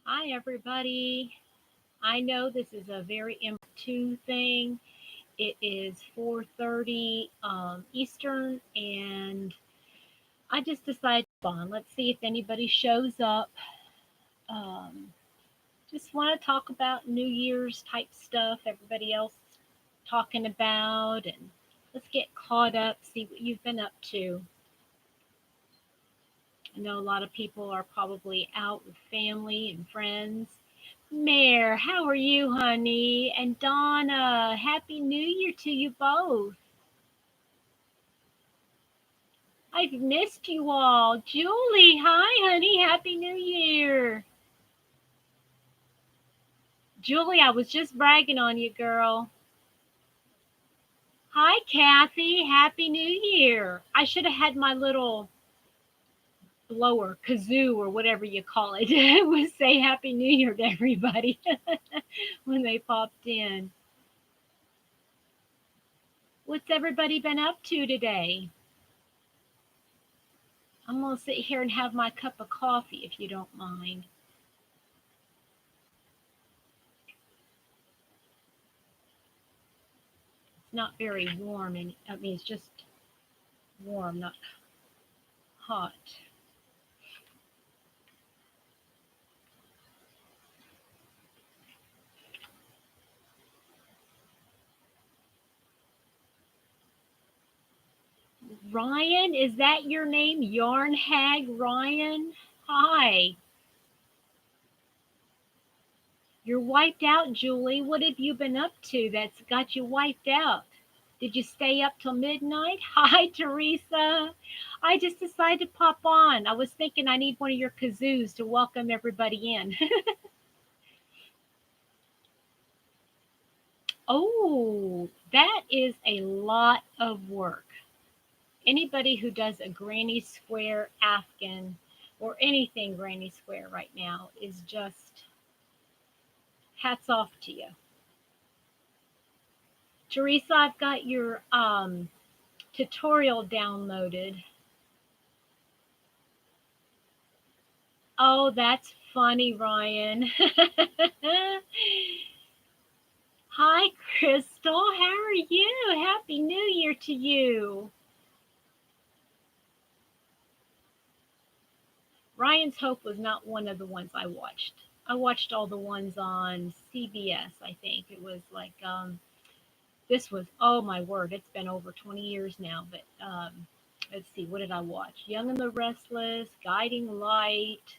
Hi, everybody. I know this is a very impromptu thing. It is 4:30 Eastern, and I just decided to hop on. Let's see if anybody shows up. Um, just want to talk about New Year's type stuff. Everybody else talking about, and let's get caught up. See what you've been up to. I know a lot of people are probably out with family and friends. Mare, how are you, honey? And Donna, Happy New Year to you both. I've missed you all. Julie, hi, honey. Happy New Year. Julie, I was just bragging on you, girl. Hi, Kathy. Happy New Year. I should have had my little blower, kazoo, or whatever you call it. It would say Happy New Year to everybody when they popped in. What's everybody been up to today? I'm going to sit here and have my cup of coffee if you don't mind. It's not very warm, and I mean, it's just warm, not hot. Ryan, is that your name? Yarn Hag Ryan? Hi. You're wiped out, Julie. What have you been up to that's got you wiped out? Did you stay up till midnight? Hi, Teresa. I just decided to pop on. I was thinking I need one of your kazoos to welcome everybody in. Oh, that is a lot of work. Anybody who does a granny square Afghan or anything granny square right now is just hats off to you. Teresa, I've got your tutorial downloaded. Oh, that's funny, Ryan. Hi, Crystal. How are you? Happy New Year to you. Ryan's Hope was not one of the ones I watched. I watched all the ones on CBS, I think. It was like this was, oh my word, it's been over 20 years now, but let's see, what did I watch? Young and the Restless, Guiding Light,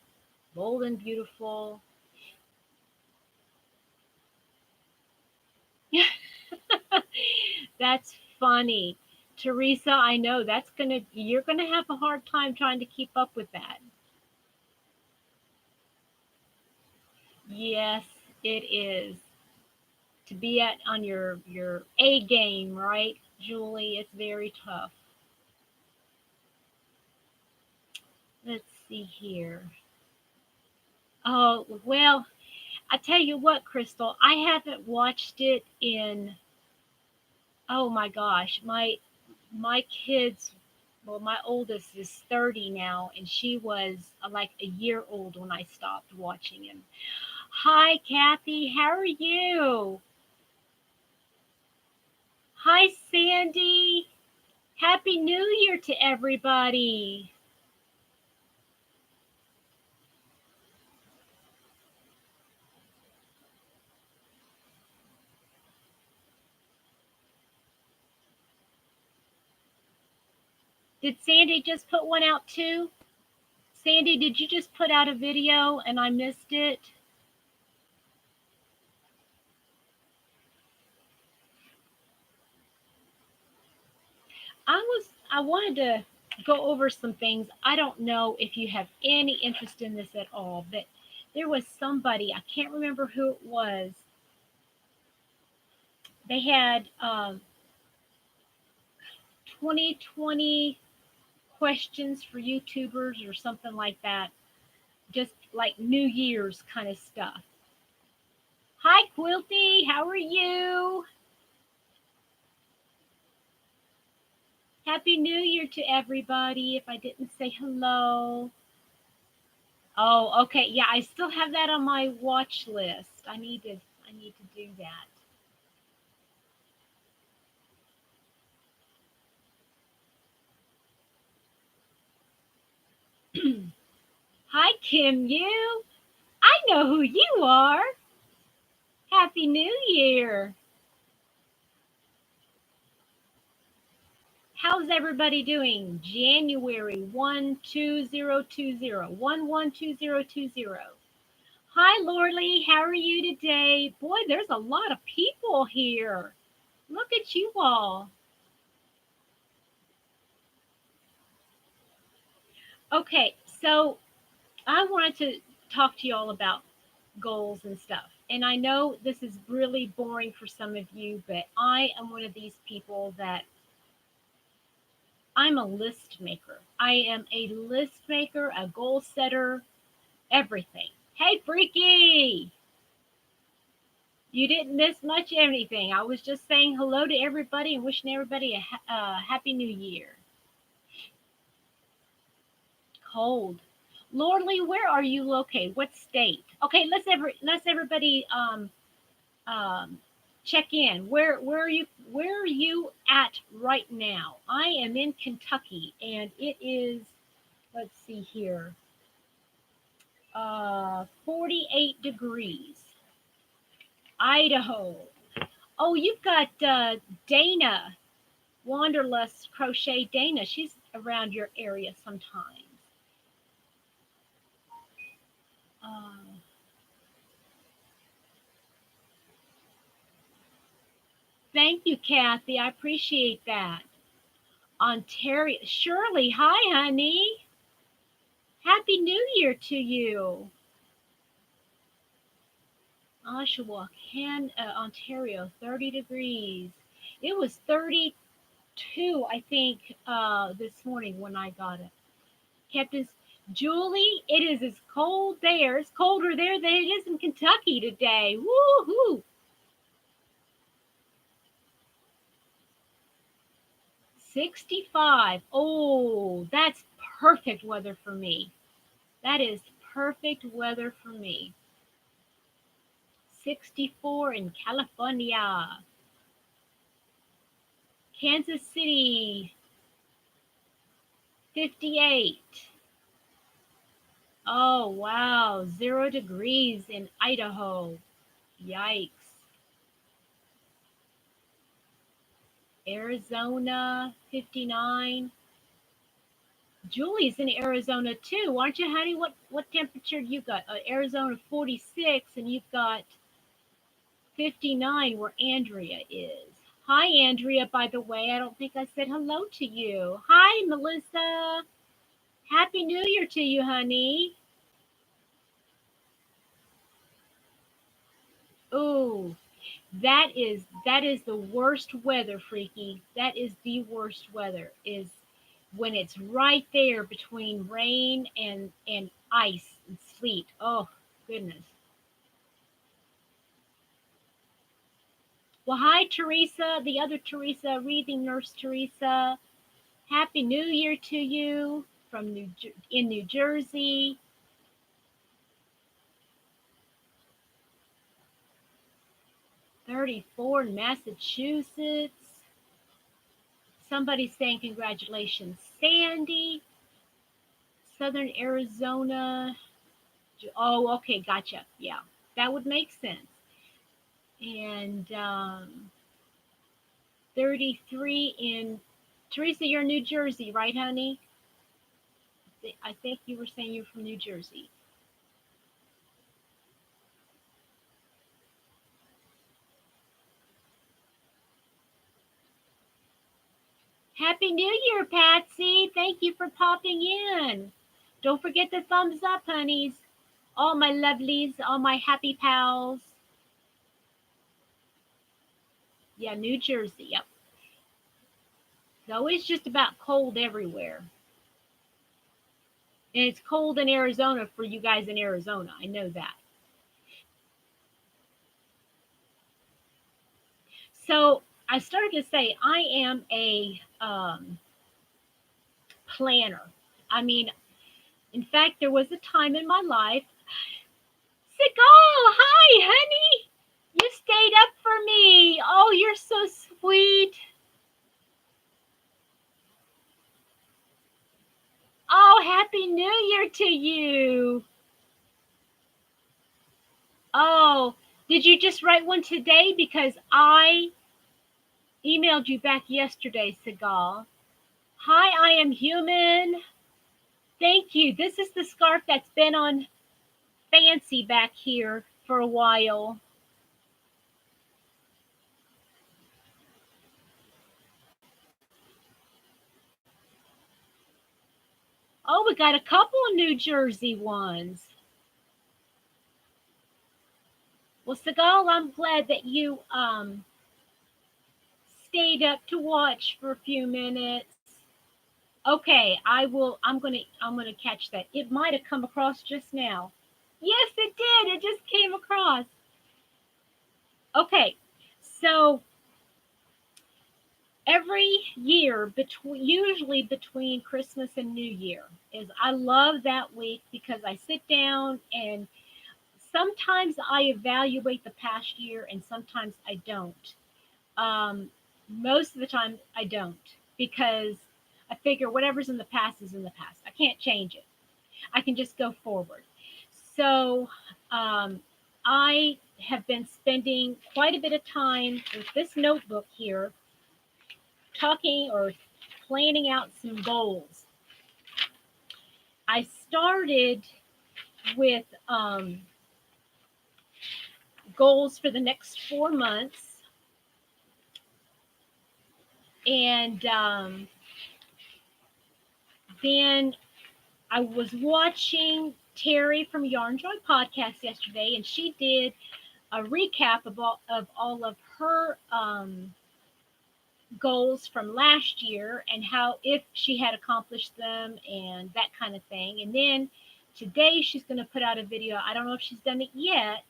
Bold and Beautiful. That's funny. Teresa, I know you're gonna have a hard time trying to keep up with that. Yes, it is. To be at on your A game, right, Julie? It's very tough. Let's see here. Oh, well, I tell you what, Crystal, I haven't watched it in, oh my gosh, my kids, well, my oldest is 30 now, and she was like a year old when I stopped watching him. Hi, Kathy, how are you? Hi, Sandy. Happy New Year to everybody. Did Sandy just put one out too? Sandy, did you just put out a video and I missed it? I wanted to go over some things. I don't know if you have any interest in this at all, but there was somebody, I can't remember who it was. They had 2020 questions for YouTubers or something like that. Just like New Year's kind of stuff. Hi, Quilty. How are you? Happy New Year to everybody. If I didn't say hello, Oh, okay. Yeah, I still have that on my watch list. I need to do that. Hi, Kim You. I know who you are. Happy New Year. How's everybody doing? January 12020. 112020. Hi, Lorley. How are you today? Boy, there's a lot of people here. Look at you all. Okay, so I wanted to talk to you all about goals and stuff. And I know this is really boring for some of you, but I am one of these people that I'm a list maker. I am a list maker, a goal setter, everything. Hey, Freaky! You didn't miss much of anything. I was just saying hello to everybody and wishing everybody a happy new year. Cold. Lordly, where are you located? What state? Okay, let's everybody um, check in. Where are you at right now? I am in Kentucky, and it is, let's see here, 48 degrees. Idaho. Oh, you've got Dana, Wanderlust Crochet Dana. She's around your area sometimes. Uh, Thank you, Kathy. I appreciate that. Ontario. Shirley, hi, honey. Happy New Year to you. Oshawa, Ontario, 30 degrees. It was 32, I think, this morning when I got it. Captain Julie, it is as cold there. It's colder there than it is in Kentucky today. Woohoo! 65. Oh, that's perfect weather for me. That is perfect weather for me. 64 in California. Kansas City, 58. Oh, wow. 0 degrees in Idaho. Yikes. Arizona, 59. Julie's in Arizona too, aren't you, honey? What temperature you got? Arizona 46, and you've got 59 where Andrea is. Hi, Andrea. By the way, I don't think I said hello to you. Hi, Melissa. Happy New Year to you, honey. Oh, that is the worst weather, Freaky. That is the worst weather. Is when it's right there between rain and ice and sleet. Oh goodness. Well, hi Teresa, the other Teresa, reading nurse Teresa. Happy New Year to you from in New Jersey. 34 in Massachusetts. Somebody's saying congratulations, Sandy. Southern Arizona. Oh, okay, gotcha. Yeah, that would make sense. And 33 in Teresa, you're New Jersey, right, honey? I think you were saying you're from New Jersey. Happy New Year, Patsy. Thank you for popping in. Don't forget the thumbs up, honeys. All my lovelies, all my happy pals. Yeah, New Jersey. Yep. So it's just about cold everywhere. And it's cold in Arizona for you guys in Arizona. I know that. So I started to say I am a planner. I mean, In fact, there was a time in my life. Seagal, hi, honey. You stayed up for me. Oh, you're so sweet. Oh, Happy New Year to you. Oh, did you just write one today? Because I emailed you back yesterday, Seagal. Hi, I am human. Thank you. This is the scarf that's been on fancy back here for a while. Oh, we got a couple of New Jersey ones. Well, Seagal, I'm glad that you stayed up to watch for a few minutes. Okay, I'm gonna catch that. It might have come across just now. Yes, it did. It just came across. Okay, so every year usually between Christmas and New Year is I love that week because I sit down and sometimes I evaluate the past year and sometimes I don't. Um, Most of the time I don't because I figure whatever's in the past is in the past. I can't change it. I can just go forward. So um, I have been spending quite a bit of time with this notebook here, talking or planning out some goals. I started with goals for the next 4 months, and then I was watching Terry from Yarn Joy podcast yesterday, and she did a recap of all of her goals from last year and how if she had accomplished them and that kind of thing. And then today she's going to put out a video. I don't know if she's done it yet,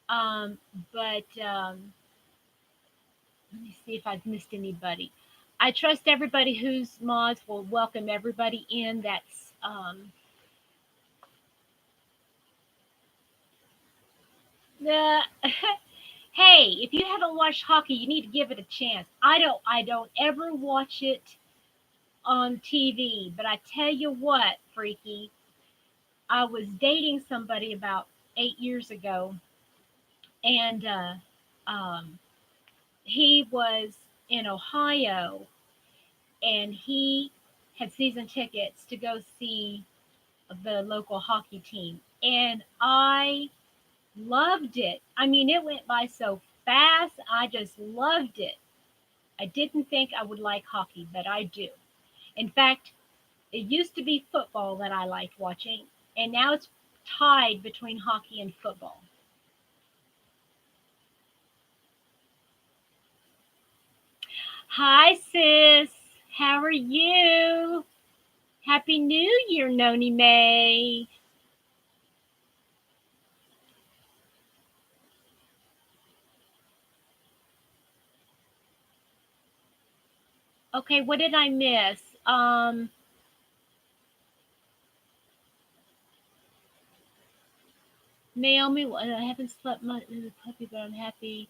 um, but let me see if I've missed anybody. I trust everybody who's mods will welcome everybody in. That's the hey, if you haven't watched hockey, you need to give it a chance. I don't ever watch it on TV, but I tell you what, freaky, I was dating somebody about 8 years ago, and um, he was in Ohio, and he had season tickets to go see the local hockey team, and I loved it. I mean, it went by so fast. I just loved it. I didn't think I would like hockey, but I do. In fact, it used to be football that I liked watching, and now it's tied between hockey and football. Hi, sis. How are you? Happy New Year, Noni May. Okay, what did I miss? Naomi, I haven't slept much as a puppy, but I'm happy.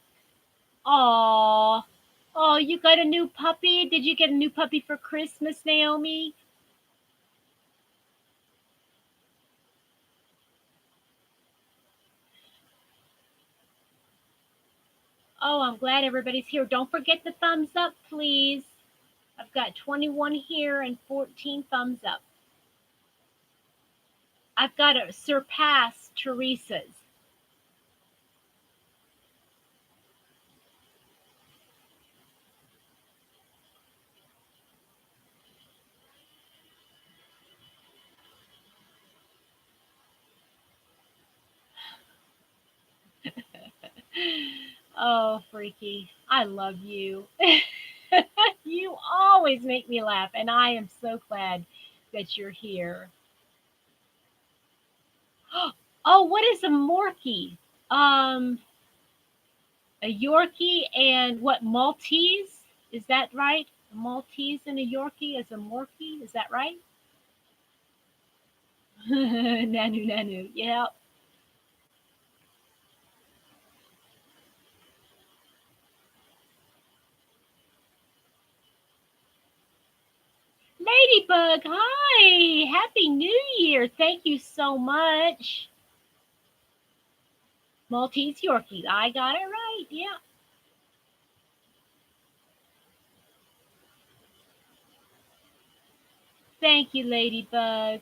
Aw. Oh, you got a new puppy? Did you get a new puppy for Christmas, Naomi? Oh, I'm glad everybody's here. Don't forget the thumbs up, please. I've got 21 here and 14 thumbs up. I've got to surpass Teresa's. Oh, freaky. I love you. You always make me laugh, and I am so glad that you're here. Oh, what is a Morkie? Um, a Yorkie and what, Maltese? Is that right? A Maltese and a Yorkie is a Morkie? Is that right? Nanu Nanu. Yep. Ladybug, hi. Happy New Year. Thank you so much. Maltese Yorkies. I got it right. Yeah. Thank you, Ladybug.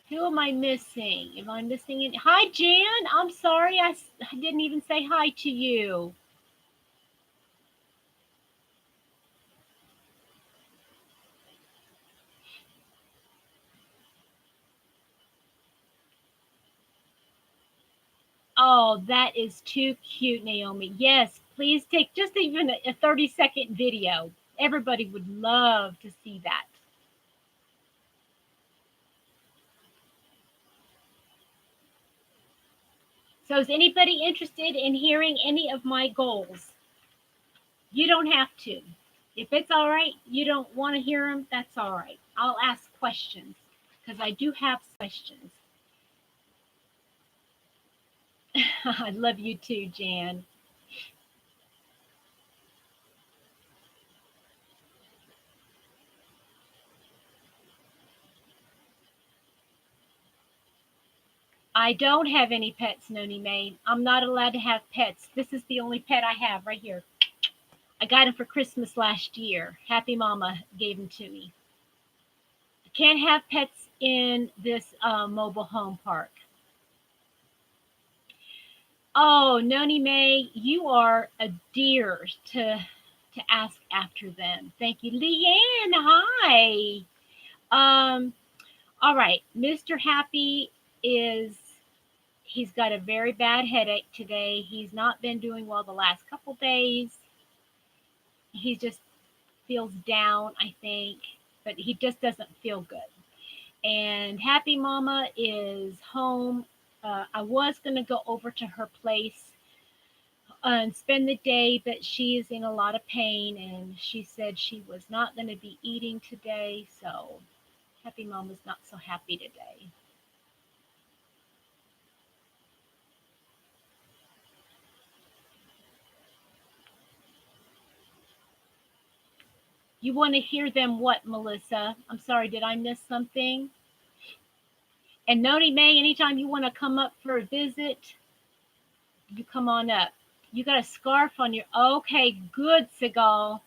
Who am I missing? Am I missing it? Hi, Jan. I'm sorry. I didn't even say hi to you. Oh, that is too cute, Naomi. Yes, please take just even a 30-second video. Everybody would love to see that. So, is anybody interested in hearing any of my goals? You don't have to. If it's all right, you don't want to hear them, that's all right. I'll ask questions because I do have questions. I love you too, Jan. I don't have any pets, Noni May. I'm not allowed to have pets. This is the only pet I have right here. I got him for Christmas last year. Happy Mama gave him to me. I can't have pets in this mobile home park. Oh, Noni May, you are a dear to ask after them. Thank you, Leanne. Hi. Um. All right, Mr. Happy is he's got a very bad headache today. He's not been doing well the last couple days. He just feels down, I think, but he just doesn't feel good. And Happy Mama is home. I was going to go over to her place and spend the day, but she is in a lot of pain and she said she was not going to be eating today. So Happy Mama's not so happy today. You want to hear them what, Melissa? I'm sorry, did I miss something? And Noni May, anytime you want to come up for a visit, you come on up. You got a scarf on your. Okay, good, Seagal.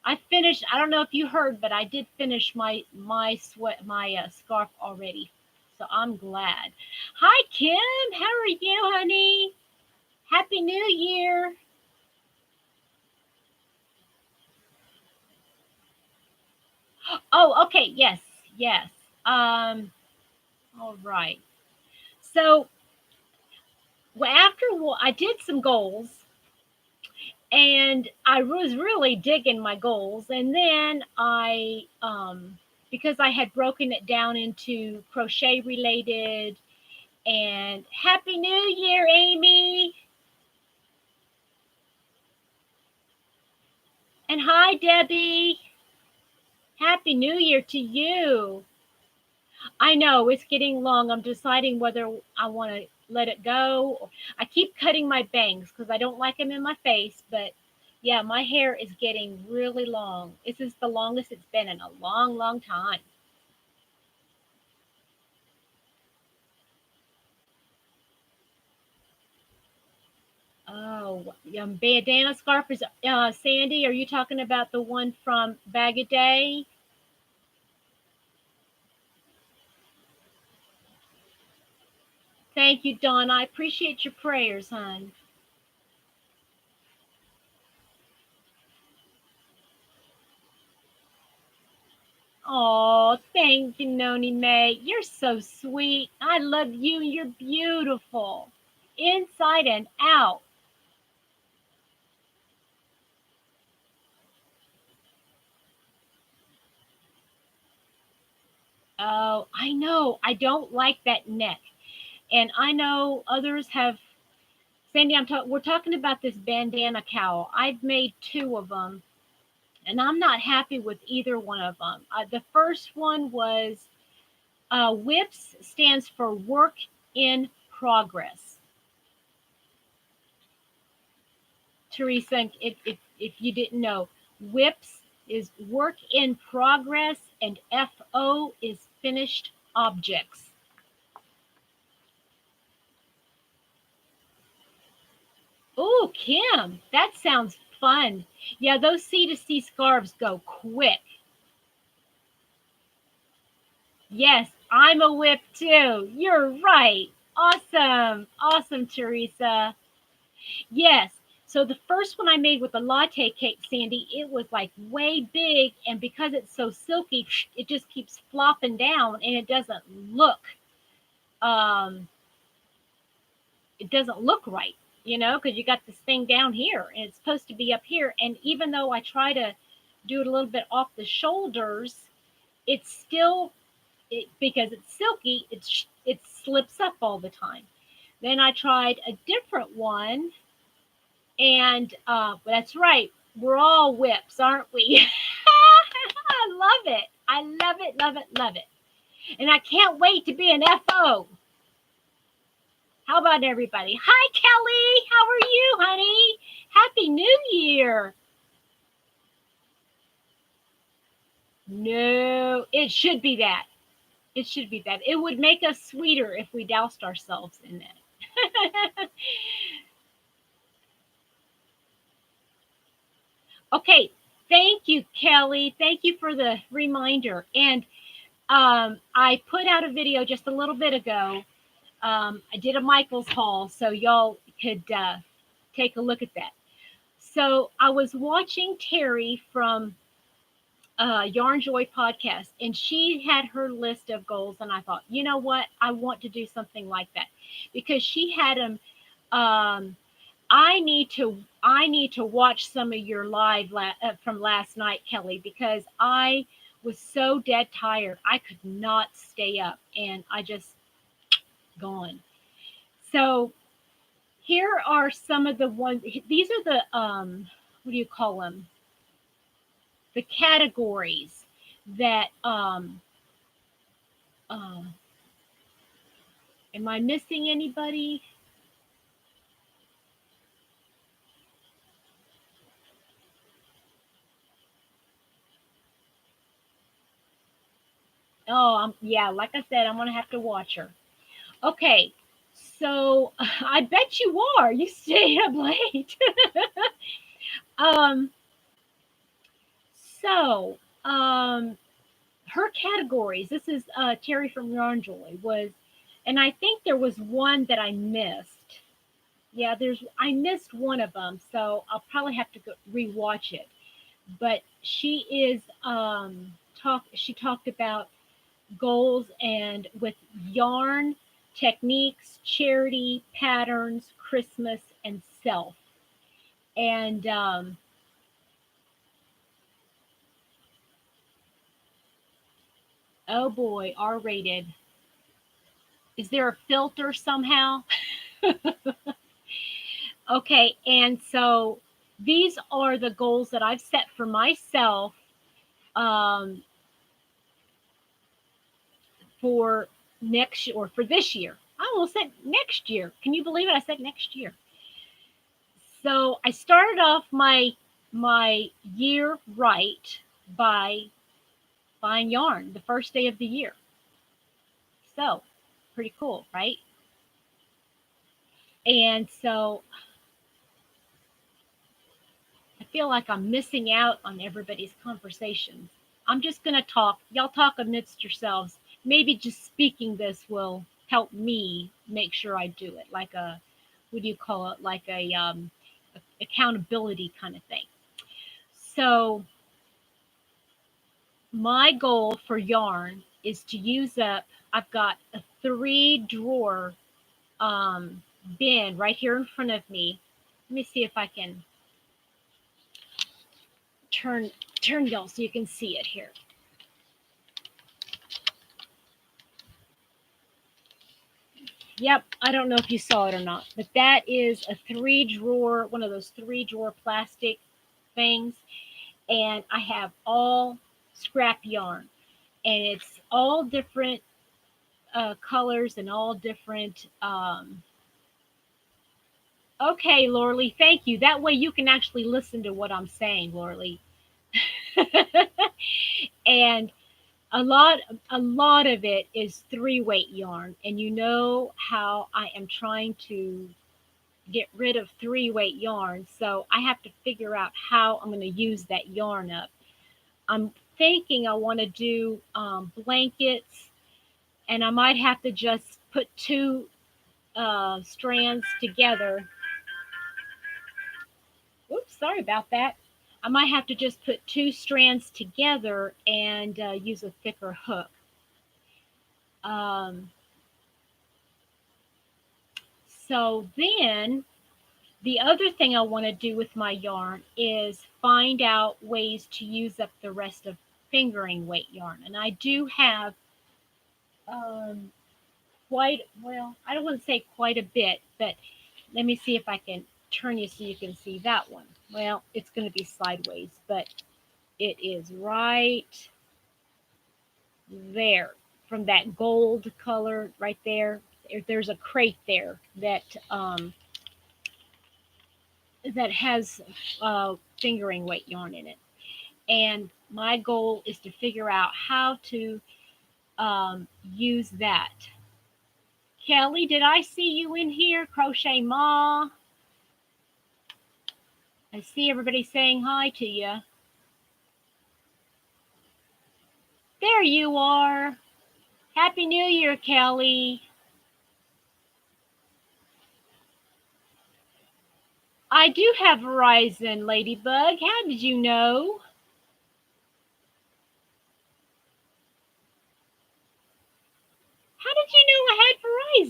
I finished. I don't know if you heard, but I did finish my scarf already. So I'm glad. Hi, Kim. How are you, honey? Happy New Year. Oh, okay. Yes, yes. Um. All right. So after I did some goals, and I was really digging my goals. And then because I had broken it down into crochet related, and Happy New Year, Amy. And hi, Debbie. Happy New Year to you. I know it's getting long. I'm deciding whether I want to let it go. I keep cutting my bangs because I don't like them in my face, but yeah, my hair is getting really long. This is the longest it's been in a long, long time. Oh, bandana scarf is Sandy. Are you talking about the one from Bag a Day? Thank you, Dawn. I appreciate your prayers, hon. Oh, thank you, Noni May. You're so sweet. I love you. You're beautiful, inside and out. Oh, I know. I don't like that neck, and I know others have. Sandy, we're talking about this bandana cowl. I've made two of them, and I'm not happy with either one of them. The first one was WIPS stands for Work in Progress. Teresa, if you didn't know, WIPS is Work in Progress, and FO is Finished Objects. Oh, Kim, that sounds fun. Yeah, those C2C scarves go quick. Yes, I'm a whip too. You're right. Awesome. Awesome, Teresa. Yes. So the first one I made with the latte cake, Sandy, it was like way big. And because it's so silky, it just keeps flopping down and um, it doesn't look right, because you got this thing down here and it's supposed to be up here. And even though I try to do it a little bit off the shoulders, it's still, because it's silky, it slips up all the time. Then I tried a different one, and that's right, we're all whips, aren't we? I love it. I love it, love it, love it. And I can't wait to be an FO. How about everybody? Hi, Kelly. How are you, honey? Happy New Year. No, it should be that. It should be that. It would make us sweeter if we doused ourselves in that. Okay, thank you, Kelly. Thank you for the reminder. And I put out a video just a little bit ago. I did a Michael's haul, so y'all could take a look at that. So I was watching Terry from Yarn Joy podcast, and she had her list of goals, and I thought, you know what, I want to do something like that, because she had them. I need to watch some of your live from last night, Kelly, because I was so dead tired. I could not stay up, and I just gone. So here are some of the ones. These are the what do you call them? The categories that uh, am I missing anybody? Oh, yeah, like I said, I'm gonna have to watch her. Okay, so I bet you are. You stayed up late. um, so her categories. This is Terry from Yarn Joy was, and I think there was one that I missed. Yeah, I missed one of them, so I'll probably have to go rewatch it. But she is she talked about goals and with yarn, techniques, charity, patterns, Christmas, and self. And oh boy, R rated. Is there a filter somehow? Okay, and so these are the goals that I've set for myself um, for for this year. I almost said next year. Can you believe it? I said next year. So I started off my year right by buying yarn the first day of the year. So pretty cool, right? And so I feel like I'm missing out on everybody's conversations. I'm just going to talk. Y'all talk amidst yourselves. Maybe just speaking this will help me make sure I do it. Like what do you call it? Like a accountability kind of thing. So my goal for yarn is to use up, I've got a 3 drawer um, bin right here in front of me. Let me see if I can turn y'all so you can see it here. Yep, I don't know if you saw it or not, but that is a 3 drawer, one of those 3 drawer plastic things. and I have all scrap yarn, and it's all different colors and all different. Okay, Lorley, thank you. That way you can actually listen to what I'm saying, Lorley. And a lot a lot of it is 3-weight yarn, and you know how I am trying to get rid of 3-weight yarn, so I have to figure out how I'm going to use that yarn up. I'm thinking I want to do blankets, and I might have to just put two strands together. Oops, sorry about that. I might have to just put two strands together and use a thicker hook. Um, so then the other thing I want to do with my yarn is find out ways to use up the rest of fingering weight yarn. And I do have um, quite, well, I don't want to say quite a bit, but let me see if I can turn you so you can see that one. Well, it's going to be sideways, but it is right there from that gold color right there. There's a crate there that has fingering weight yarn in it. And my goal is to figure out how to use that. Kelly, did I see you in here? Crochet Ma. I see everybody saying hi to you. There you are. Happy New Year, Kelly. I do have Verizon, Ladybug. How did you know? How did you know I had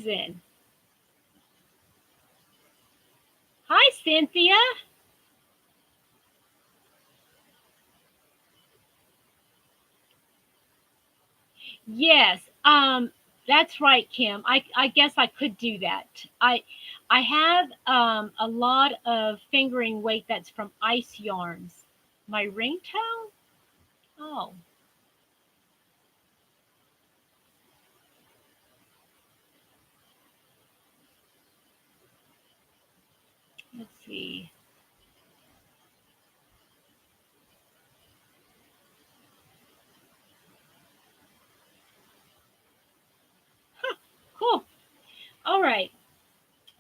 Verizon? Hi, Cynthia. Yes, that's right, Kim. I guess I could do that. I have a lot of fingering weight that's from Ice Yarns. My ringtone? Oh, let's see. Huh, cool. All right.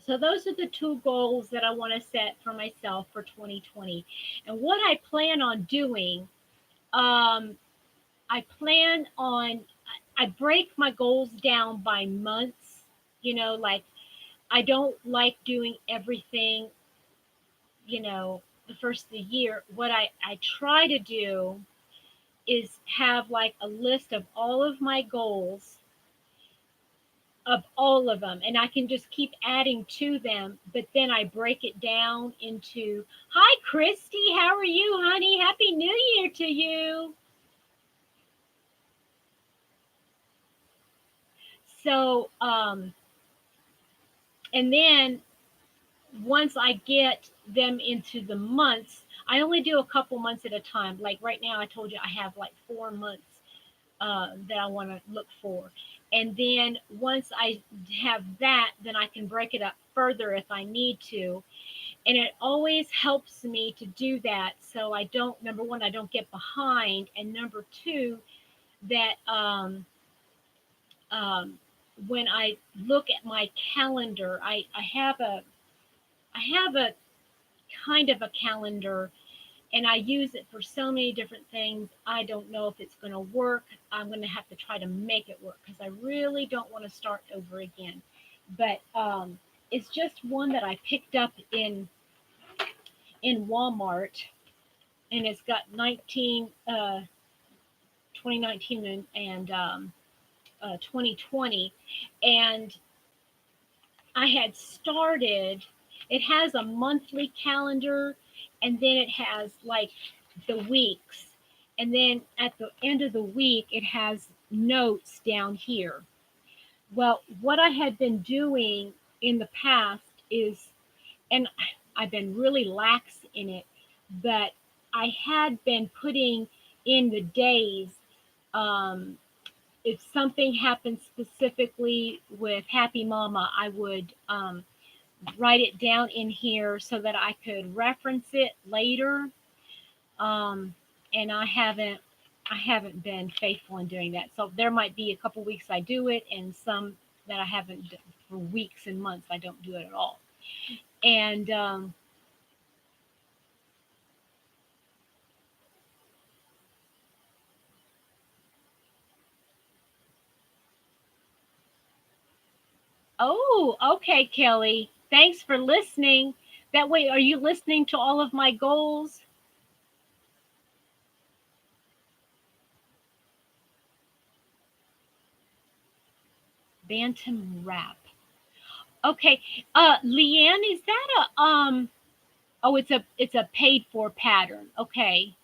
So those are the two goals that I want to set for myself for 2020. And what I plan on doing, um, I plan on I break my goals down by months. Like I don't like doing everything, the first of the year. What I try to do is have like a list of all of my goals, of all of them, and I can just keep adding to them, but then I break it down into, hi, Christy, how are you, honey? Happy New Year to you. So, and then once I get them into the months, I only do a couple months at a time. Like right now, I told you I have like 4 months that I want to look for. And then once I have that, then I can break it up further if I need to. And it always helps me to do that. So I don't, number one, I don't get behind. And number two, that um, when I look at my calendar, I have a kind of a calendar, and I use it for so many different things. I don't know if it's going to work. I'm going to have to try to make it work because I really don't want to start over again. But it's just one that I picked up in Walmart, and it's got 2019 and 2020, and I had started. It has a monthly calendar, and then it has like the weeks. And then at the end of the week, it has notes down here. Well, what I had been doing in the past is, and I've been really lax in it, but I had been putting in the days. Um, if something happened specifically with Happy Mama, I would write it down in here so that I could reference it later. Um, and I haven't been faithful in doing that. So there might be a couple weeks I do it, and some that I haven't for weeks and months. I don't do it at all. And oh, okay, Kelly. Thanks for listening. That way, are you listening to all of my goals? Bantam wrap. Okay. Leanne, is that a oh, it's a paid for pattern. Okay.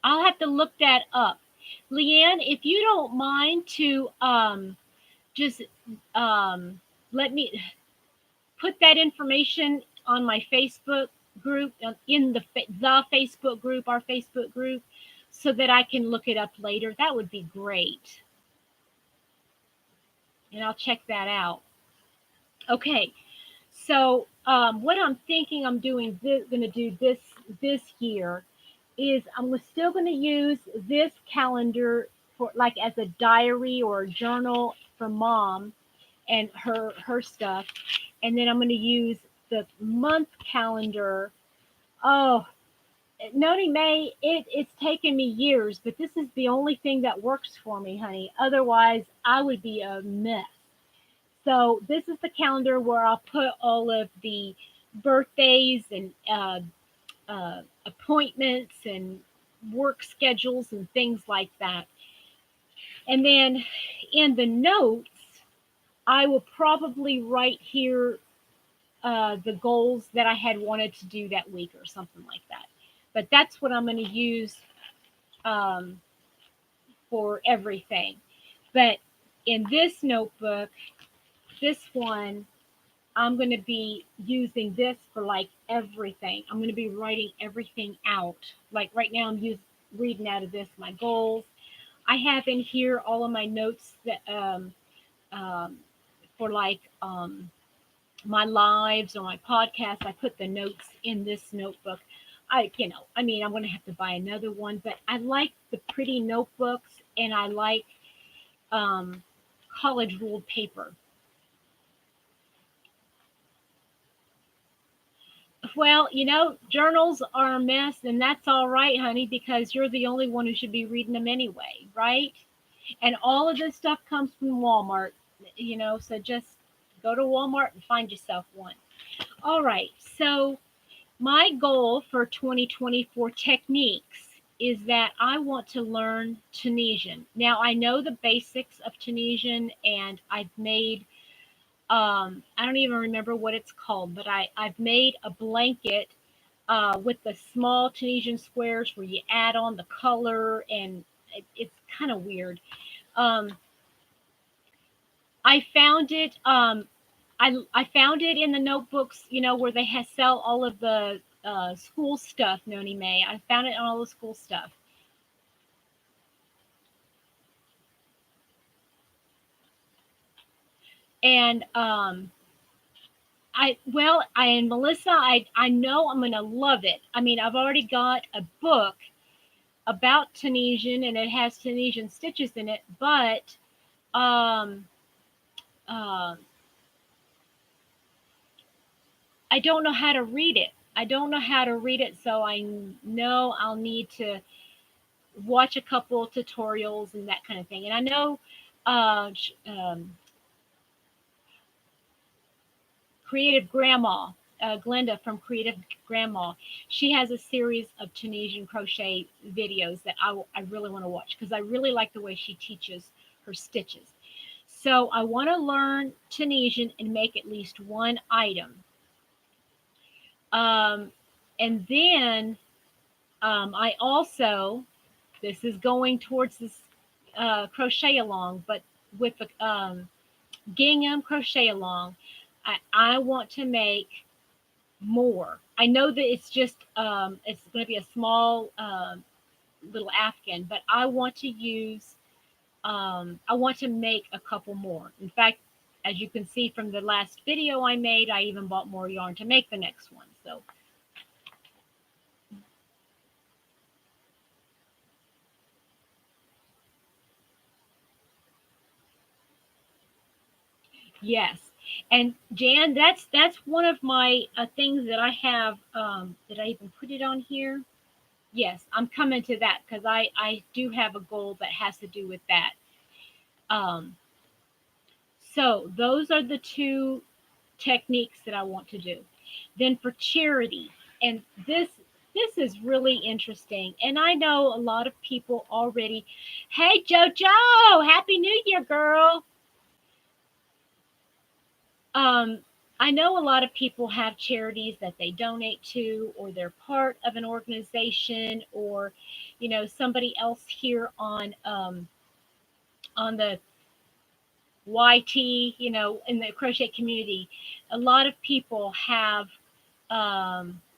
I'll have to look that up. Leanne, if you don't mind to just um let me put that information on my Facebook group, in the Facebook group, our Facebook group, so that I can look it up later. That would be great. And I'll check that out. Okay. So what I'm thinking I'm doing going to do this year is I'm still going to use this calendar for like as a diary or a journal for mom and her stuff, and then I'm going to use the month calendar. Oh, Noni May, it's taken me years, but this is the only thing that works for me, honey. Otherwise, I would be a mess. So this is the calendar where I'll put all of the birthdays and appointments and work schedules and things like that. And then in the notes, I will probably write here the goals that I had wanted to do that week or something like that. But that's what I'm going to use um, for everything. But in this notebook, this one, I'm going to be using this for like everything. I'm going to be writing everything out. Like right now, reading out of this my goals. I have in here all of my notes that um, for like my lives or my podcast. I put the notes in this notebook. I mean, I'm going to have to buy another one, but I like the pretty notebooks, and I like um, college ruled paper. Well, journals are a mess, and that's all right, honey, because you're the only one who should be reading them anyway, right? And all of this stuff comes from Walmart, so just go to Walmart and find yourself one. All right, so my goal for 2024 techniques is that I want to learn Tunisian. Now, I know the basics of Tunisian, and I've made I don't even remember what it's called, but I've made a blanket with the small Tunisian squares where you add on the color, and it's kind of weird. Um, I found it. I found it in the notebooks, where they sell all of the school stuff. Noni May. I found it on all the school stuff, and I and Melissa, I know I'm gonna love it. I mean, I've already got a book about Tunisian, and it has Tunisian stitches in it, but um, uh, I don't know how to read it. I don't know how to read it, so I know I'll need to watch a couple of tutorials and that kind of thing. And I know Creative Grandma, Glenda from Creative Grandma, she has a series of Tunisian crochet videos that I really want to watch because I really like the way she teaches her stitches. So I want to learn Tunisian and make at least one item. Um, and then I also, this is going towards this crochet along, but with the gingham crochet along, I want to make more. I know that it's going to be a small little Afghan, but I want to make a couple more. In fact, as you can see from the last video I made, I even bought more yarn to make the next one. So yes, and Jan, that's one of my things that I have. Did I even put it on here? Yes, I'm coming to that because I do have a goal that has to do with that. Um, so those are the two techniques that I want to do. Then for charity, and this is really interesting. And I know a lot of people already. Hey Jojo, Happy New Year, girl. Um, I know a lot of people have charities that they donate to, or they're part of an organization, or somebody else here on the YT, in the crochet community. A lot of people have.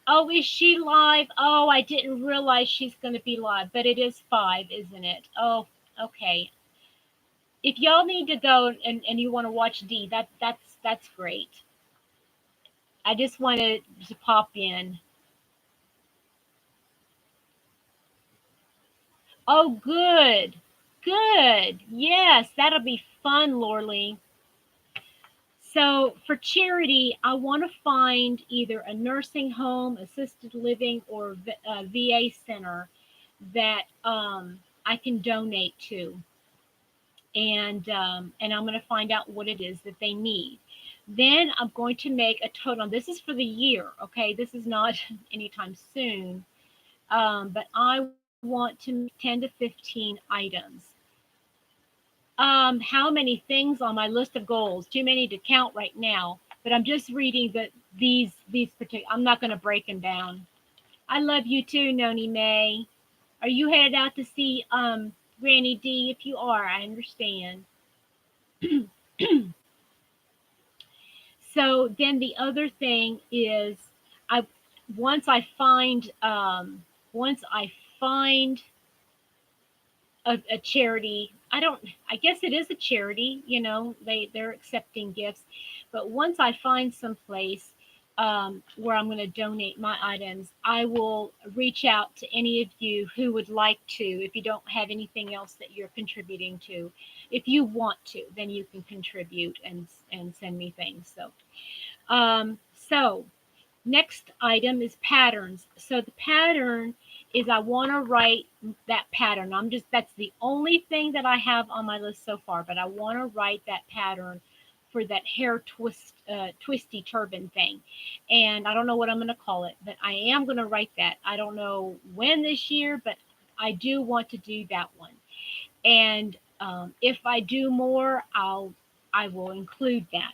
Oh, is she live? Oh, I didn't realize she's going to be live, but it is 5, isn't it? Oh, okay. If y'all need to go and you want to watch D, that's great. I just wanted to pop in. Oh, good. Good. Yes, that'll be fun, Lorley. So for charity, I want to find either a nursing home, assisted living, or a VA center that I can donate to, and I'm going to find out what it is that they need. Then I'm going to make a total. This is for the year, okay? This is not anytime soon, but I want to make 10 to 15 items. How many things on my list of goals? Too many to count right now. But I'm just reading these particular. I'm not going to break them down. I love you too, Noni May. Are you headed out to see Granny D? If you are, I understand. So then the other thing is, I once I find once I find a charity. I guess it is a charity, they're accepting gifts. But once I find some place where I'm going to donate my items, I will reach out to any of you who would like to. If you don't have anything else that you're contributing to, if you want to, then you can contribute and send me things. So next item is patterns. So the pattern is, I want to write that pattern. That's the only thing that I have on my list so far, but I want to write that pattern for that hair twisty turban thing. And I don't know what I'm going to call it, but I am going to write that. I don't know when this year, but I do want to do that one. And if I do more, I will include that.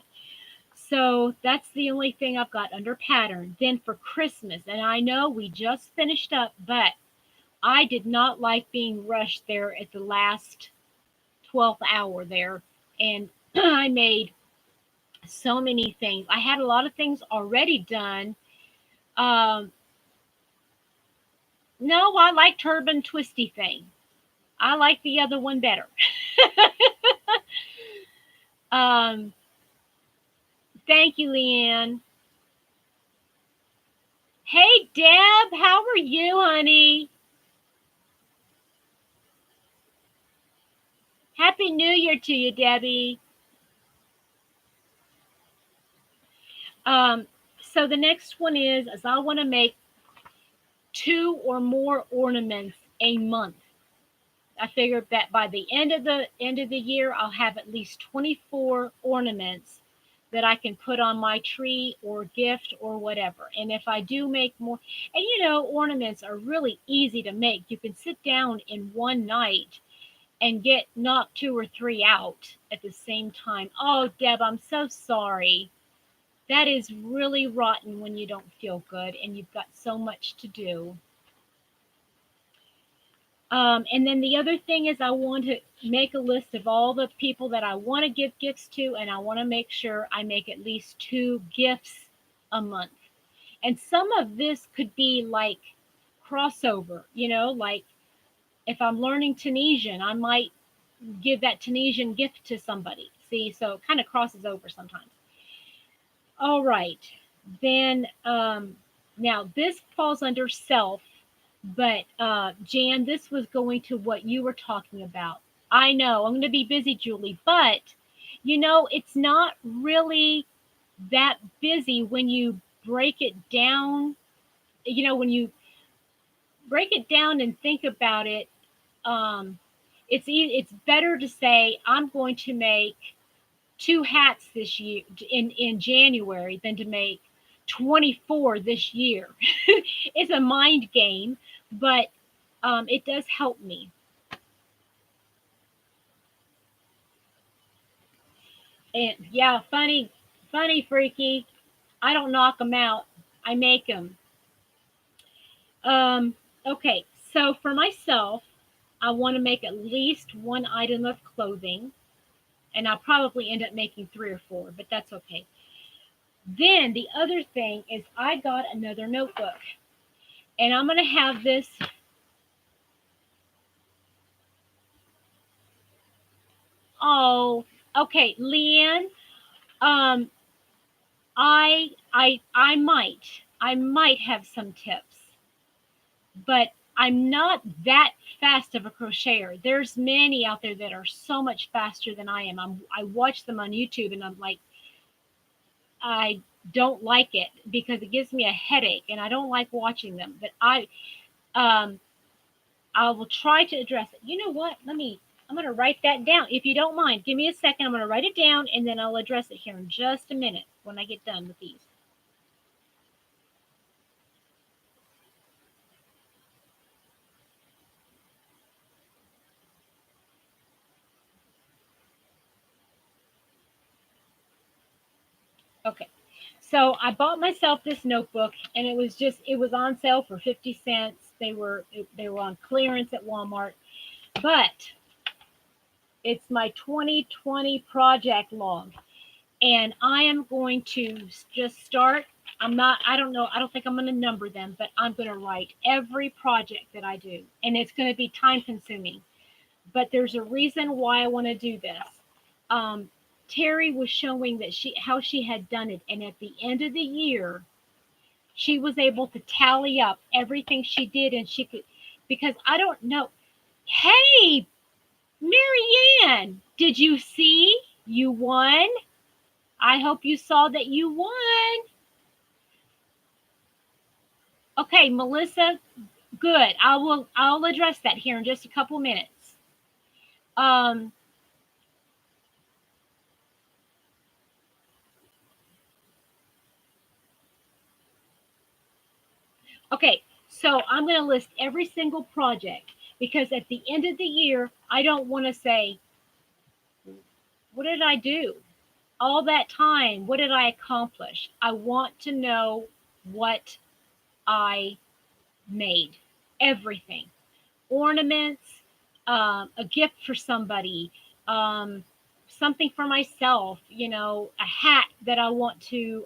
So that's the only thing I've got under pattern. Then for Christmas, and I know we just finished up, but I did not like being rushed there at the last 12th hour there. And I made so many things. I had a lot of things already done. Um, no, I like turban twisty thing. I like the other one better. um, Thank you, Leanne. Hey, Deb, how are you, honey? Happy New Year to you, Debbie. Um, so the next one is I want to make 2 or more ornaments a month. I figured that by the end of the year, I'll have at least 24 ornaments that I can put on my tree or gift or whatever. And if I do make more, and ornaments are really easy to make. You can sit down in one night and knock 2 or 3 out at the same time. Oh, Deb, I'm so sorry. That is really rotten when you don't feel good and you've got so much to do. And then the other thing is, I want to make a list of all the people that I want to give gifts to, and I want to make sure I make at least 2 gifts a month. And some of this could be like crossover, like if I'm learning Tunisian, I might give that Tunisian gift to somebody. See, so it kind of crosses over sometimes. All right. Then now this falls under self, but Jan, this was going to what you were talking about. I know I'm going to be busy, Julie, but it's not really that busy when you break it down. When you break it down and think about it, um, it's better to say I'm going to make two hats this year in January than to make 24 this year. It's a mind game, but it does help me. And yeah, funny, freaky. I don't knock them out. I make them. Okay, so for myself, I want to make at least one item of clothing, and I'll probably end up making three or four, but that's okay. Then the other thing is I got another notebook, and I'm going to have this. Oh, okay, Leanne. Um, I might have some tips, but I'm not that fast of a crocheter. There's many out there that are so much faster than I am. I watch them on YouTube, and I'm like, I don't like it because it gives me a headache, and I don't like watching them. But um, I will try to address it. You know what? I'm going to write that down. If you don't mind, give me a second. I'm going to write it down, and then I'll address it here in just a minute when I get done with these. Okay. So I bought myself this notebook, and it was on sale for 50 cents. They were on clearance at Walmart, but it's my 2020 project log, and I am going to just start. I don't know, I don't think I'm going to number them, but I'm going to write every project that I do, and it's going to be time consuming. But there's a reason why I want to do this. Um, Terry was showing that how she had done it, and at the end of the year, she was able to tally up everything she did, and she could, because I don't know. Hey, Marianne, did you see you won? I hope you saw that you won. Okay, Melissa, good. I'll address that here in just a couple minutes. Um, okay, so I'm going to list every single project because at the end of the year, I don't want to say, what did I do? All that time, what did I accomplish? I want to know what I made. Everything. Ornaments, a gift for somebody, um, something for myself, a hat that I want to.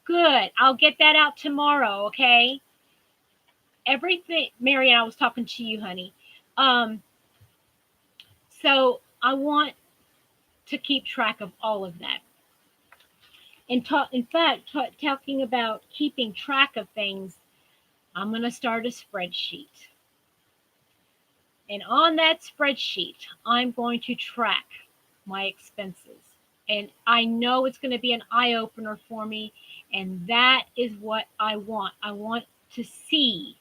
Good. I'll get that out tomorrow, okay? Everything, Marianne, I was talking to you, honey. Um, so I want to keep track of all of that. Talking about keeping track of things, I'm going to start a spreadsheet. And on that spreadsheet, I'm going to track my expenses. And I know it's going to be an eye opener for me. And that is what I want. I want to see.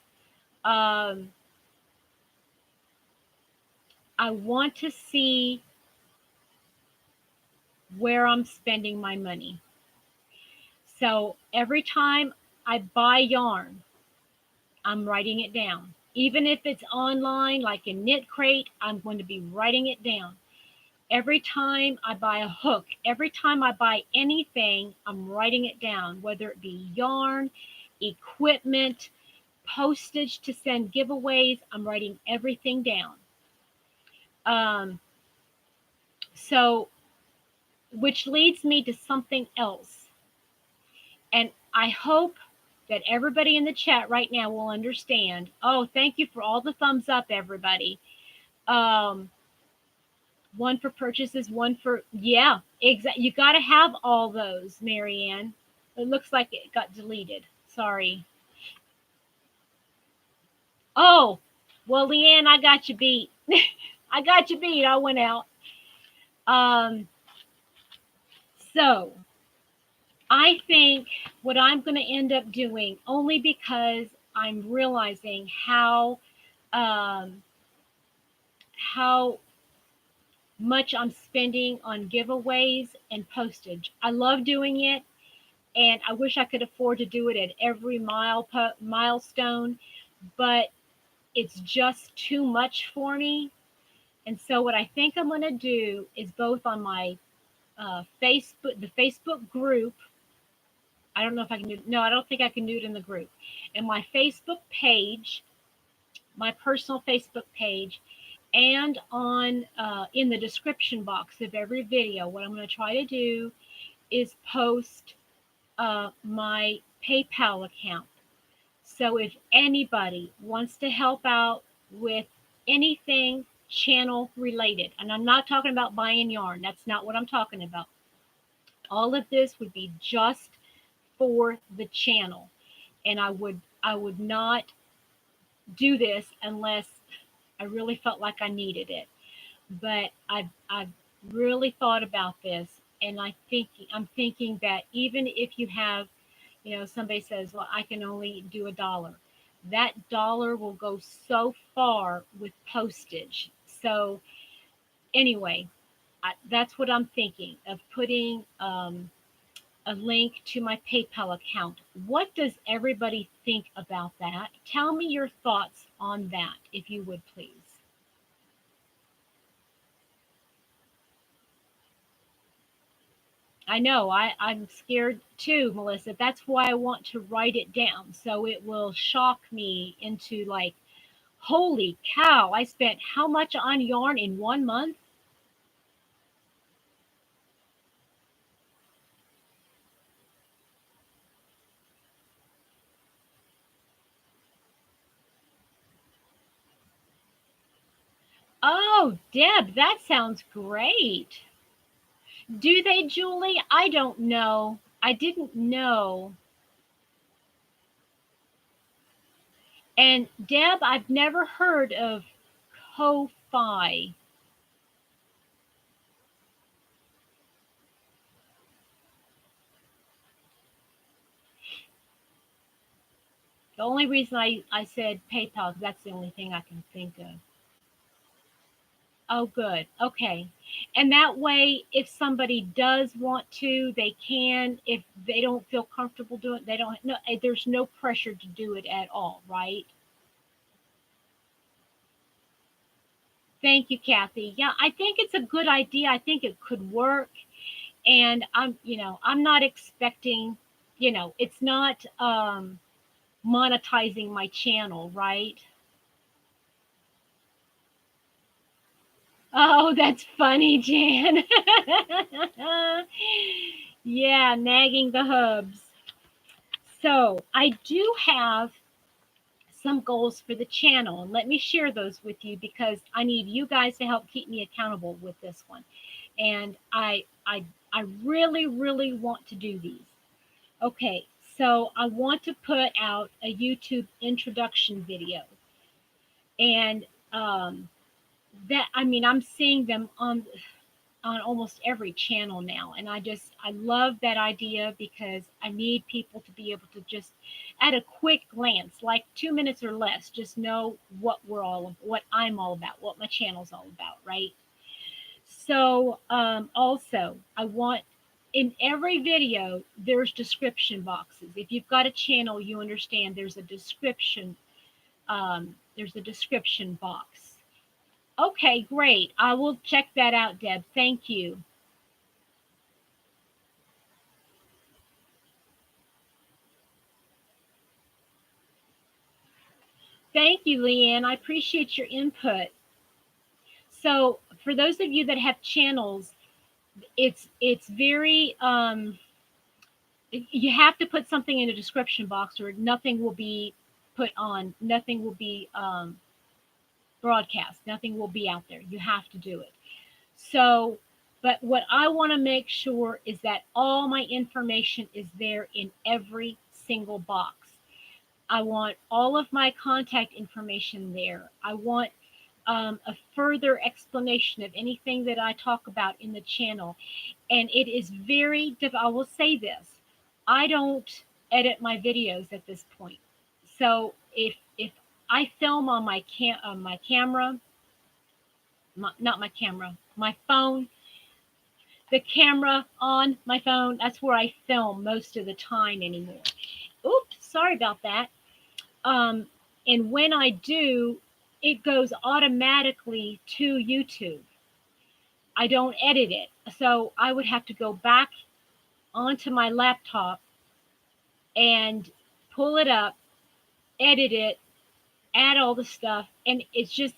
Um, I want to see where I'm spending my money. So every time I buy yarn, I'm writing it down. Even if it's online, like in Knit Crate, I'm going to be writing it down. Every time I buy a hook, every time I buy anything, I'm writing it down, whether it be yarn, equipment, postage to send giveaways, I'm writing everything down. Um, so, which leads me to something else. And I hope that everybody in the chat right now will understand. Oh, thank you for all the thumbs up, everybody. Um, one for purchases, one for, yeah, exactly. You got to have all those, Marianne. It looks like it got deleted. Sorry. Oh, well, Leanne, I got you beat. I got you beat. I went out. Um, so I think what I'm going to end up doing, only because I'm realizing um, how much I'm spending on giveaways and postage. I love doing it, and I wish I could afford to do it at every milestone, but it's just too much for me. And so what I think I'm going to do is both on my Facebook, the Facebook group. I don't know if I can do. No, I don't think I can do it in the group. And my Facebook page, my personal Facebook page, and on in the description box of every video, what I'm going to try to do is post my PayPal account. So if anybody wants to help out with anything channel related, and I'm not talking about buying yarn, that's not what I'm talking about. All of this would be just for the channel, and I would not do this unless I really felt like I needed it. But I've really thought about this, and I'm thinking that even if you have, somebody says, well, I can only do $1. That dollar will go so far with postage. So anyway, that's what I'm thinking of, putting a link to my PayPal account. What does everybody think about that? Tell me your thoughts on that, if you would please. I know I'm scared too, Melissa. That's why I want to write it down, so it will shock me into like, holy cow, I spent how much on yarn in 1 month? Oh, Deb, that sounds great. Do they, Julie? I don't know. I didn't know. And Deb, I've never heard of Ko-Fi. The only reason I said PayPal is that's the only thing I can think of. Oh, good. Okay. And that way, if somebody does want to, they can. If they don't feel comfortable doing it, they don't, no, there's no pressure to do it at all, right? Thank you, Kathy. Yeah, I think it's a good idea. I think it could work. And I'm not expecting, it's not monetizing my channel, right? Oh, that's funny, Jan. Yeah, nagging the hubs. So I do have some goals for the channel, and let me share those with you because I need you guys to help keep me accountable with this one. And I really, really want to do these. Okay, so I want to put out a YouTube introduction video, and that, I mean, I'm seeing them on almost every channel now, and I love that idea because I need people to be able to just at a quick glance, like 2 minutes or less, just know what I'm all about, what my channel's all about, right? So also I want, in every video there's description boxes. If you've got a channel, you understand there's a description box. Okay, great. I will check that out, Deb. Thank you. Thank you, Leanne. I appreciate your input. So for those of you that have channels, it's very you have to put something in the description box or nothing will be put on, nothing will be broadcast, nothing will be out there. You have to do it. So, but what I want to make sure is that all my information is there in every single box. I want all of my contact information there. I want a further explanation of anything that I talk about in the channel. And it is very difficult. I will say this, I don't edit my videos at this point. So if I film on my camera, not my camera, my phone, the camera on my phone, that's where I film most of the time anymore. Oops, sorry about that. And when I do, it goes automatically to YouTube. I don't edit it. So I would have to go back onto my laptop and pull it up, edit it, add all the stuff. And it's just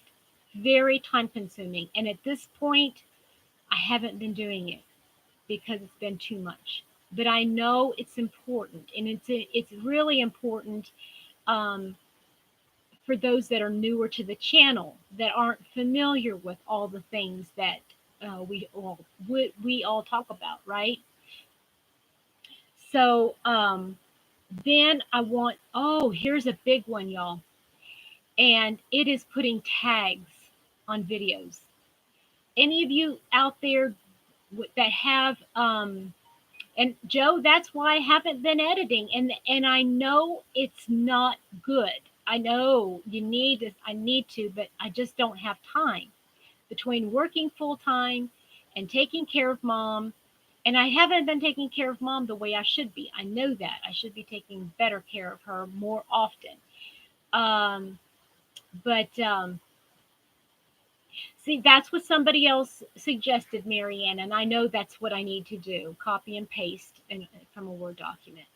very time consuming. And at this point, I haven't been doing it because it's been too much. But I know it's important, and it's really important for those that are newer to the channel that aren't familiar with all the things that we all talk about, right? So then I want, oh, here's a big one, y'all, and it is putting tags on videos. Any of you out there that have and Joe, that's why I haven't been editing, and I know it's not good. I know I need to, but I just don't have time between working full time and taking care of mom. And I haven't been taking care of mom the way I should be. I know that I should be taking better care of her more often. But see, that's what somebody else suggested, Marianne, and I know that's what I need to do: copy and paste from a Word document.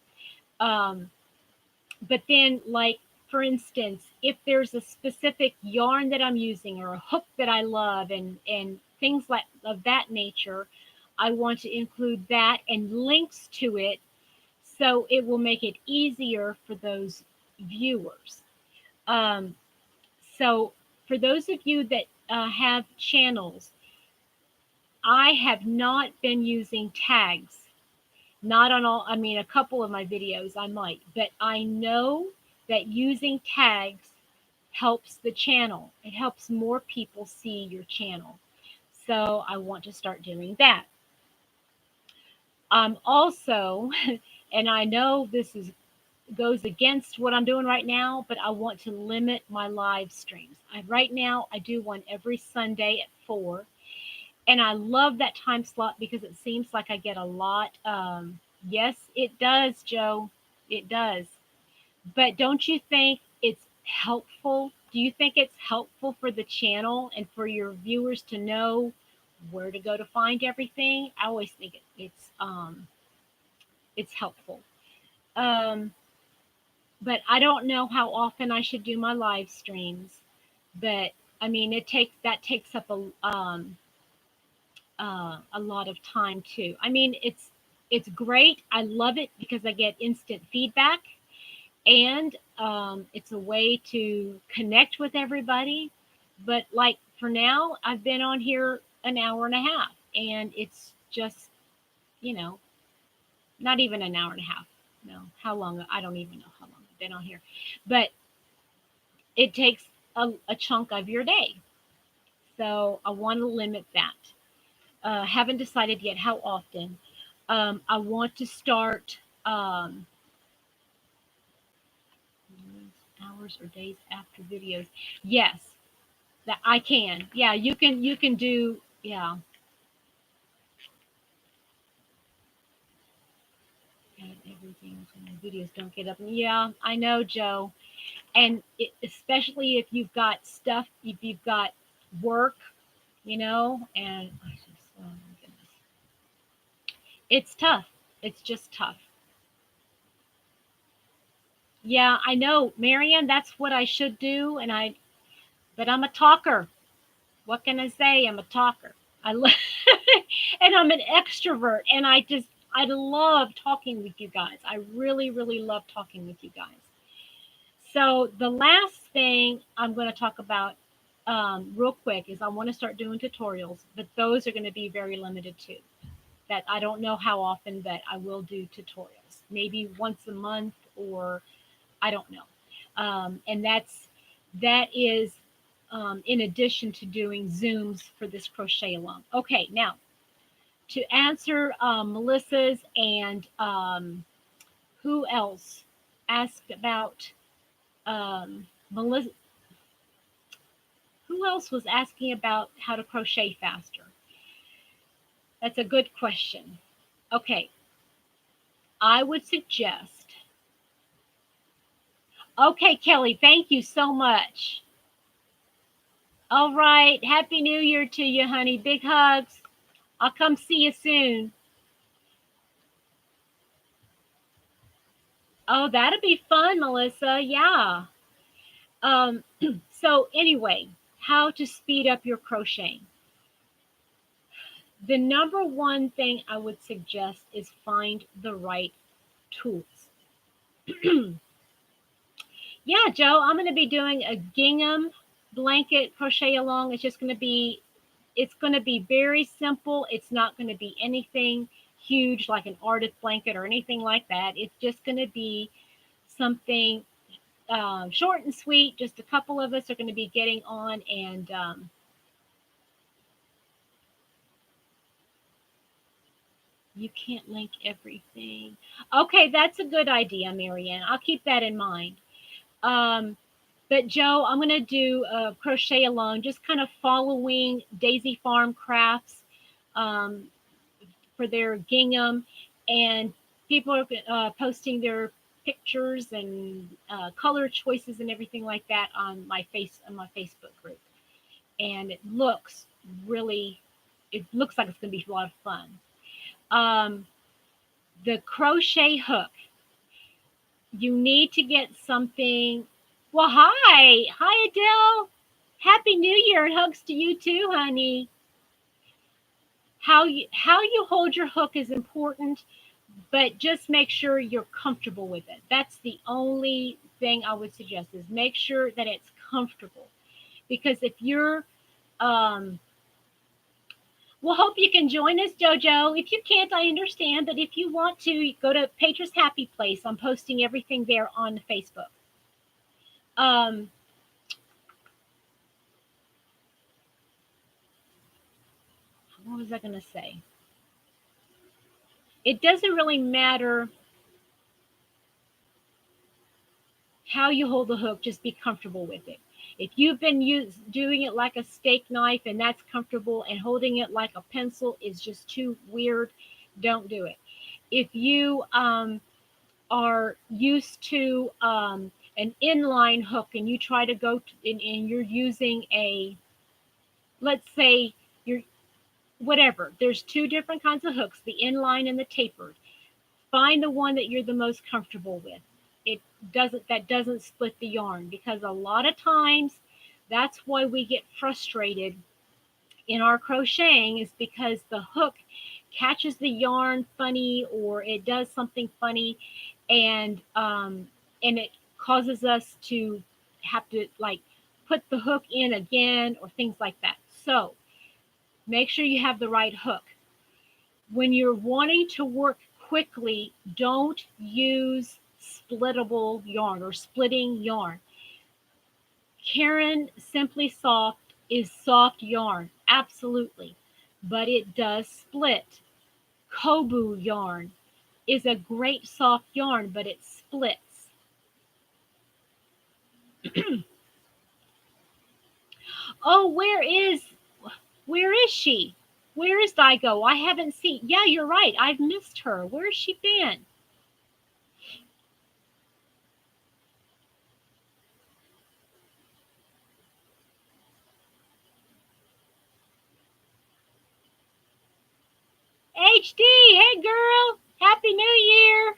But then, like, for instance, if there's a specific yarn that I'm using or a hook that I love and things like of that nature, I want to include that and links to it so it will make it easier for those viewers. So for those of you that have channels, I have not been using tags. Not on all, I mean, a couple of my videos I might, but I know that using tags helps the channel. It helps more people see your channel. So I want to start doing that. Also, and I know this goes against what I'm doing right now, but I want to limit my live streams. Right now, I do one every Sunday at 4. And I love that time slot because it seems like I get a lot. Yes, it does, Joe. It does. But don't you think it's helpful? Do you think it's helpful for the channel and for your viewers to know where to go to find everything? I always think it's helpful. But I don't know how often I should do my live streams. But I mean, that takes up a lot of time too. I mean, it's great. I love it because I get instant feedback, and it's a way to connect with everybody. But like for now, I've been on here an hour and a half, and it's just, you know, not even an hour and a half. No, how long? I don't even know how long I've been on here, but it takes a chunk of your day. So I want to limit that. Haven't decided yet how often. I want to start hours or days after videos. Yes, that I can. Yeah, you can do. Yeah. Everything so my videos don't get up. Yeah, I know, Joe. And especially if you've got stuff, if you've got work, and oh my goodness, it's tough. It's just tough. Yeah, I know, Marianne, that's what I should do. But I'm a talker. What can I say? I'm a talker. And I'm an extrovert, and I love talking with you guys. I really, really love talking with you guys. So the last thing I'm going to talk about real quick is I want to start doing tutorials, but those are going to be very limited too. That I don't know how often that I will do tutorials. Maybe once a month, or I don't know. And that is in addition to doing Zooms for this crochet along. Okay, now to answer Melissa's and who else asked about Melissa. Who else was asking about how to crochet faster? That's a good question. Okay, I would suggest. Okay, Kelly, thank you so much. All right, Happy New Year to you, honey. Big hugs. I'll come see you soon. Oh, that'll be fun, Melissa. Yeah. Um, so anyway, how to speed up your crocheting. The number one thing I would suggest is find the right tools. Yeah, Joe, I'm going to be doing a gingham blanket crochet along. It's going to be very simple. It's not going to be anything huge like an artist blanket or anything like that. It's just going to be something short and sweet. Just a couple of us are going to be getting on, and you can't link everything. Okay, that's a good idea, Marianne. I'll keep that in mind. Um, but Joe, I'm going to do a crochet along, just kind of following Daisy Farm Crafts um, for their gingham, and people are posting their pictures and color choices and everything like that on my Facebook group, and it looks like it's going to be a lot of fun. The crochet hook, you need to get something. Well, hi Adele, Happy New Year, and hugs to you too, honey. How you hold your hook is important, but just make sure you're comfortable with it. That's the only thing I would suggest, is make sure that it's comfortable. Because if you're we'll hope you can join us, Jojo. If you can't, I understand. But if you want to, go to Petra's Happy Place. I'm posting everything there on Facebook. Um, what was I going to say? It doesn't really matter how you hold the hook, just be comfortable with it. If you've been doing it like a steak knife and that's comfortable, and holding it like a pencil is just too weird, don't do it. If you are used to an inline hook, and you try to and you're using let's say you're whatever, there's two different kinds of hooks, the inline and the tapered. Find the one that you're the most comfortable with. That doesn't split the yarn, because a lot of times that's why we get frustrated in our crocheting, is because the hook catches the yarn funny, or it does something funny, and it causes us to have to like put the hook in again, or things like that. So make sure you have the right hook. When you're wanting to work quickly, don't use splittable yarn or splitting yarn. Caron Simply Soft is soft yarn, absolutely, but it does split. Kobu yarn is a great soft yarn, but it splits. Oh, where is she? Where is Daigo? I haven't seen. Yeah, you're right. I've missed her. Where's she been? HD, hey girl, Happy New Year.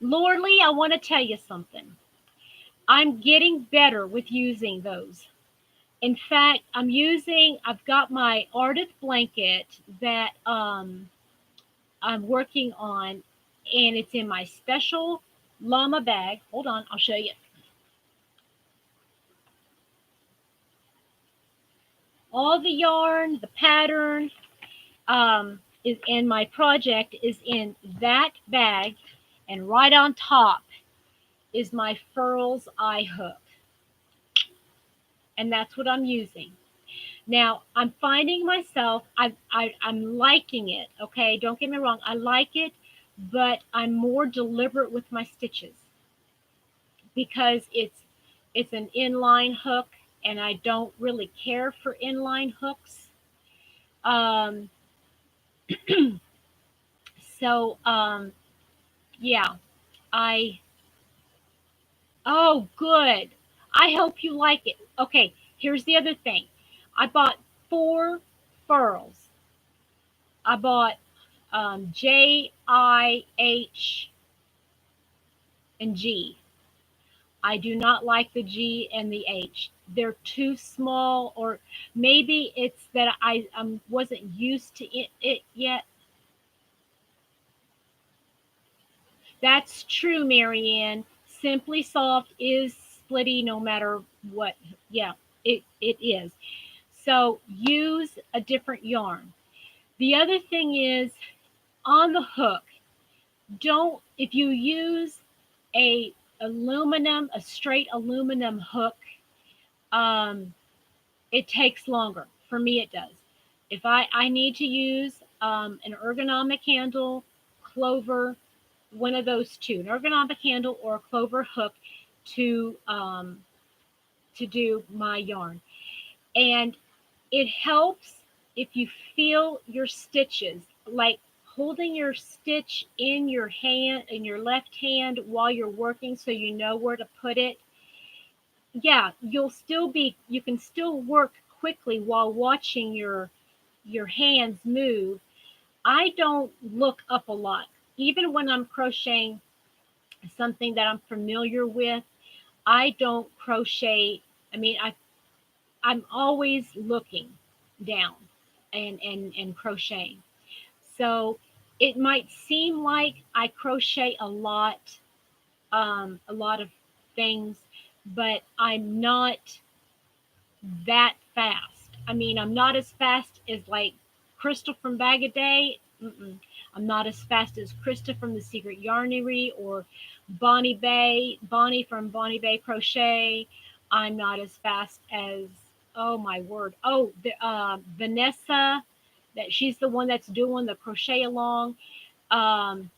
Lordly, I want to tell you something. I'm getting better with using those. In fact, I've got my Ardith blanket that I'm working on, and it's in my special llama bag. Hold on, I'll show you. All the yarn, the pattern, is in my project is in that bag, and right on top is my Furls eye hook, and that's what I'm using. Now I'm finding myself, I'm liking it. Okay, don't get me wrong, I like it, but I'm more deliberate with my stitches because it's an inline hook, and I don't really care for inline hooks. Um, so yeah, I oh good. I hope you like it. Okay, here's the other thing. I bought 4 furls. I bought JIH and G. I do not like the G and the H. They're too small, or maybe it's that I wasn't used to it yet. That's true, Marianne. Simply Soft is splitty no matter what. Yeah, it is. So use a different yarn. The other thing is on the hook, don't, if you use a straight aluminum hook, um, it takes longer. For me, it does. If I need to use an ergonomic handle, clover, one of those two, an ergonomic handle or a clover hook to to do my yarn, and it helps if you feel your stitches, like holding your stitch in your hand, in your left hand while you're working, so you know where to put it. Yeah, you can still work quickly while watching your hands move. I don't look up a lot. Even when I'm crocheting something that I'm familiar with, I don't crochet. I mean, I'm always looking down and crocheting. So it might seem like I crochet a lot of things, but I'm not that fast. I mean, I'm not as fast as like Crystal from Bag a Day. Mm-mm. I'm not as fast as Krista from the Secret Yarnery, or Bonnie from Bonnie Bay Crochet. I'm not as fast as, oh my word, Vanessa, that she's the one that's doing the crochet along. Um,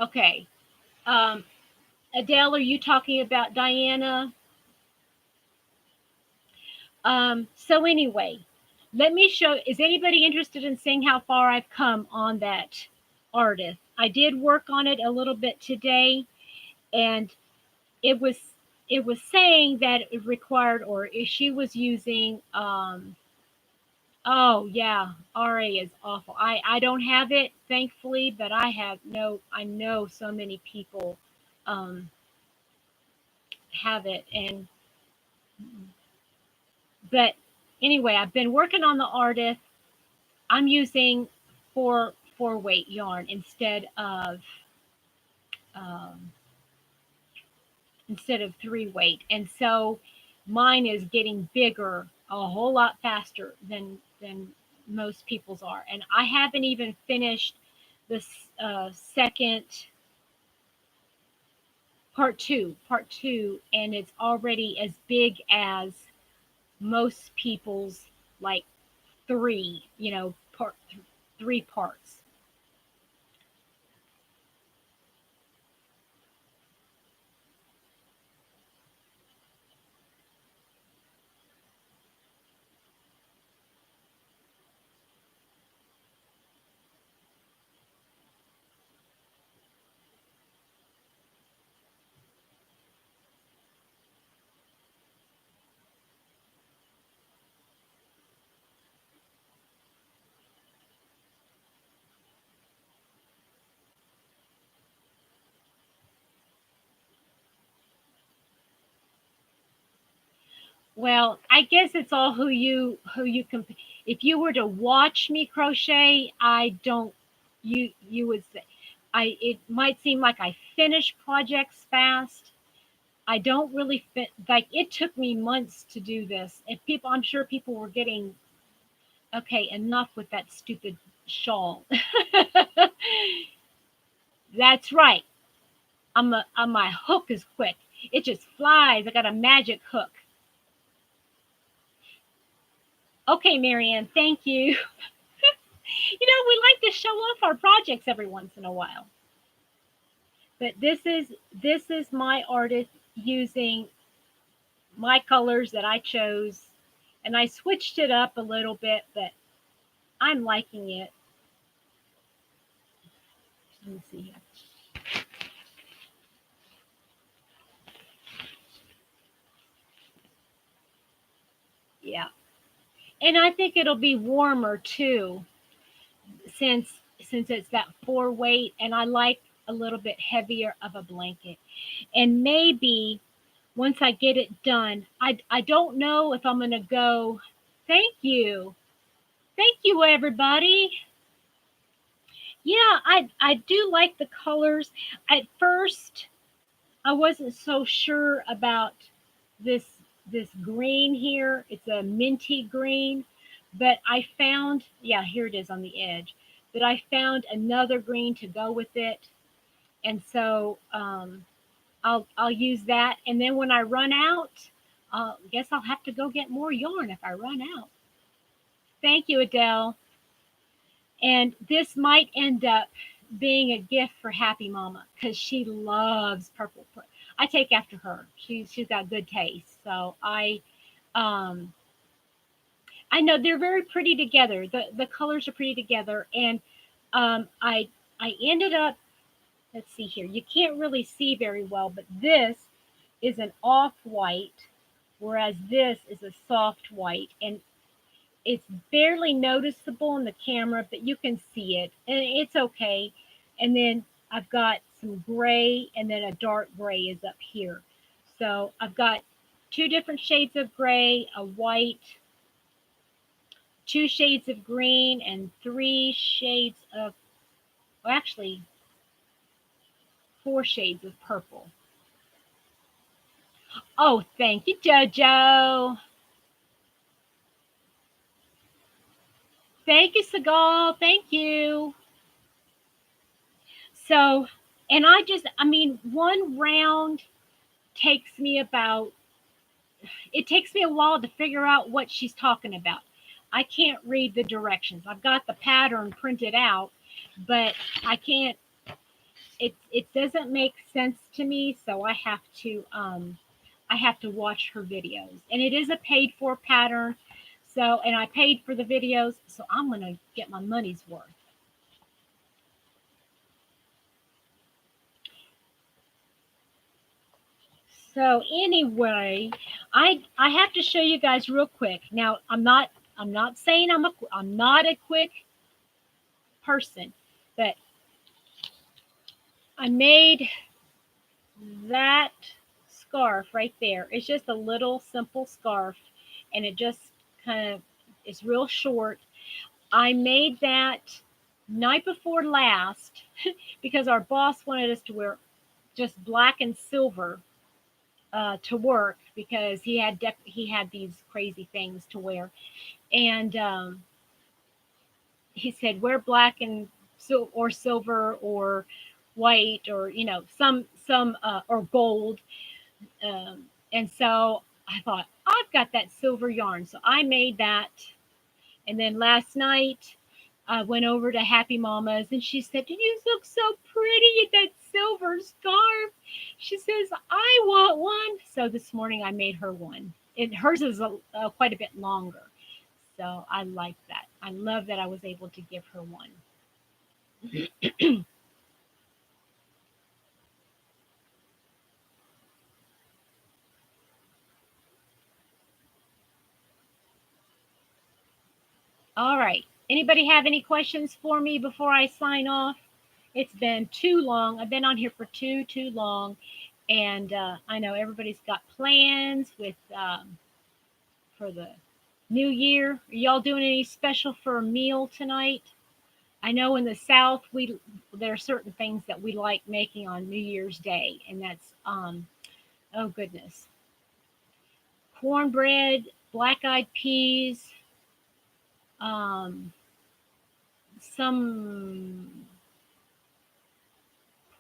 okay, um, Adele, are you talking about Diana? So anyway, let me show. Is anybody interested in seeing how far I've come on that artist? I did work on it a little bit today, and it was it was saying that it required, or she was using. Oh yeah, RA is awful. I don't have it, thankfully, but I know so many people um, have it, and but anyway, I've been working on the artist. I'm using four weight yarn um, instead of 3 weight, and so mine is getting bigger a whole lot faster than most people's are, and I haven't even finished the second part two, and it's already as big as most people's, like three, part 3 parts. Well, I guess it's all who you if you were to watch me crochet, I don't you would say it might seem like I finish projects fast. I don't really fit like it took me months to do this. And people I'm sure people were getting okay, enough with that stupid shawl. That's right. My hook is quick. It just flies. I got a magic hook. Okay, Marianne, thank you. We like to show off our projects every once in a while. But this is my artist using my colors that I chose, and I switched it up a little bit, but I'm liking it. Let me see here. Yeah. And I think it'll be warmer too, since it's that 4 weight, and I like a little bit heavier of a blanket. And maybe once I get it done, I don't know if I'm gonna go. Thank you. Thank you, everybody. Yeah, I do like the colors. At first, I wasn't so sure about this this green here. It's a minty green, but I found, yeah, here it is on the edge. But I found another green to go with it, and so I'll use that. And then when I run out, guess I'll have to go get more yarn if I run out. Thank you, Adele. And this might end up being a gift for Happy Mama because she loves purple. I take after her. She's got good taste. So um I know they're very pretty together. The colors are pretty together, and I ended up, let's see here. You can't really see very well, but this is an off white, whereas this is a soft white, and it's barely noticeable in the camera, but you can see it, and it's okay. And then I've got some gray, and then a dark gray is up here. So I've got two different shades of gray, a white, two shades of green, and three shades of, well, actually, four shades of purple. Oh, thank you, JoJo. Thank you, Seagal. Thank you. So, and I mean, one round takes me about, it takes me a while to figure out what she's talking about. I can't read the directions. I've got the pattern printed out, but I can't, it doesn't make sense to me, so I have to watch her videos. And it is a paid for pattern. So, and I paid for the videos, so I'm going to get my money's worth. So anyway, I have to show you guys real quick. Now, I'm not saying I'm not a quick person, but I made that scarf right there. It's just a little simple scarf, and it just kind of is real short. I made that night before last because our boss wanted us to wear just black and silver to work because he had these crazy things to wear, and he said wear black and or silver or white or some or gold, and so I thought I've got that silver yarn, so I made that. And then last night I went over to Happy Mama's and she said, "You look so pretty in that silver scarf." She says, "I want one." So this morning I made her one. And hers is quite a bit longer. So I like that. I love that I was able to give her one. All right. Anybody have any questions for me before I sign off? It's been too long. I've been on here for too long. And I know everybody's got plans with for the new year? Are y'all doing any special for a meal tonight? I know in the South there are certain things that we like making on New Year's Day, and that's oh goodness, cornbread, black-eyed peas, um, some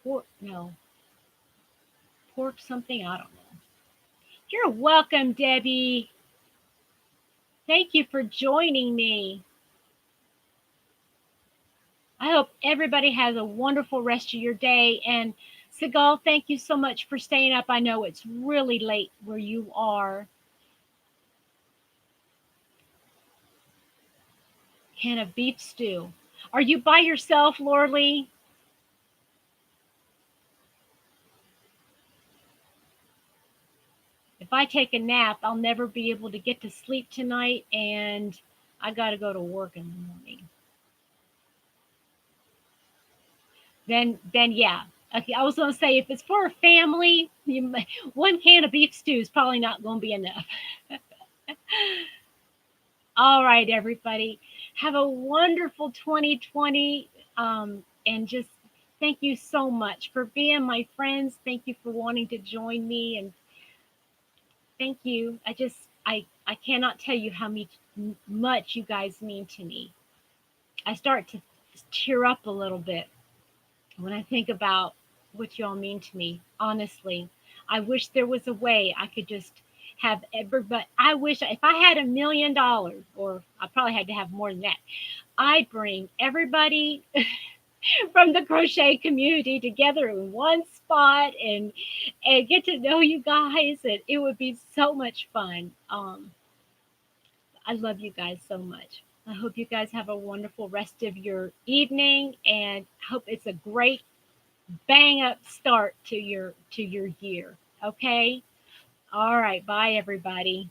pork, no, pork something, I don't know. You're welcome, Debbie. Thank you for joining me. I hope everybody has a wonderful rest of your day. And Segal, thank you so much for staying up. I know it's really late where you are. Can of beef stew. Are you by yourself, Lorley? If I take a nap, I'll never be able to get to sleep tonight, and I got to go to work in the morning. Then yeah. Okay, I was going to say if it's for a family, one can of beef stew is probably not going to be enough. All right, everybody. Have a wonderful 2020. And just thank you so much for being my friends. Thank you for wanting to join me. And thank you. I cannot tell you how much you guys mean to me. I start to tear up a little bit when I think about what y'all mean to me. Honestly, I wish there was a way I could just have but I wish if I had $1 million, or I probably had to have more than that, I'd bring everybody from the crochet community together in one spot and get to know you guys, and it would be so much fun. I love you guys so much. I hope you guys have a wonderful rest of your evening, and hope it's a great bang up start to your year. Okay? All right, bye everybody.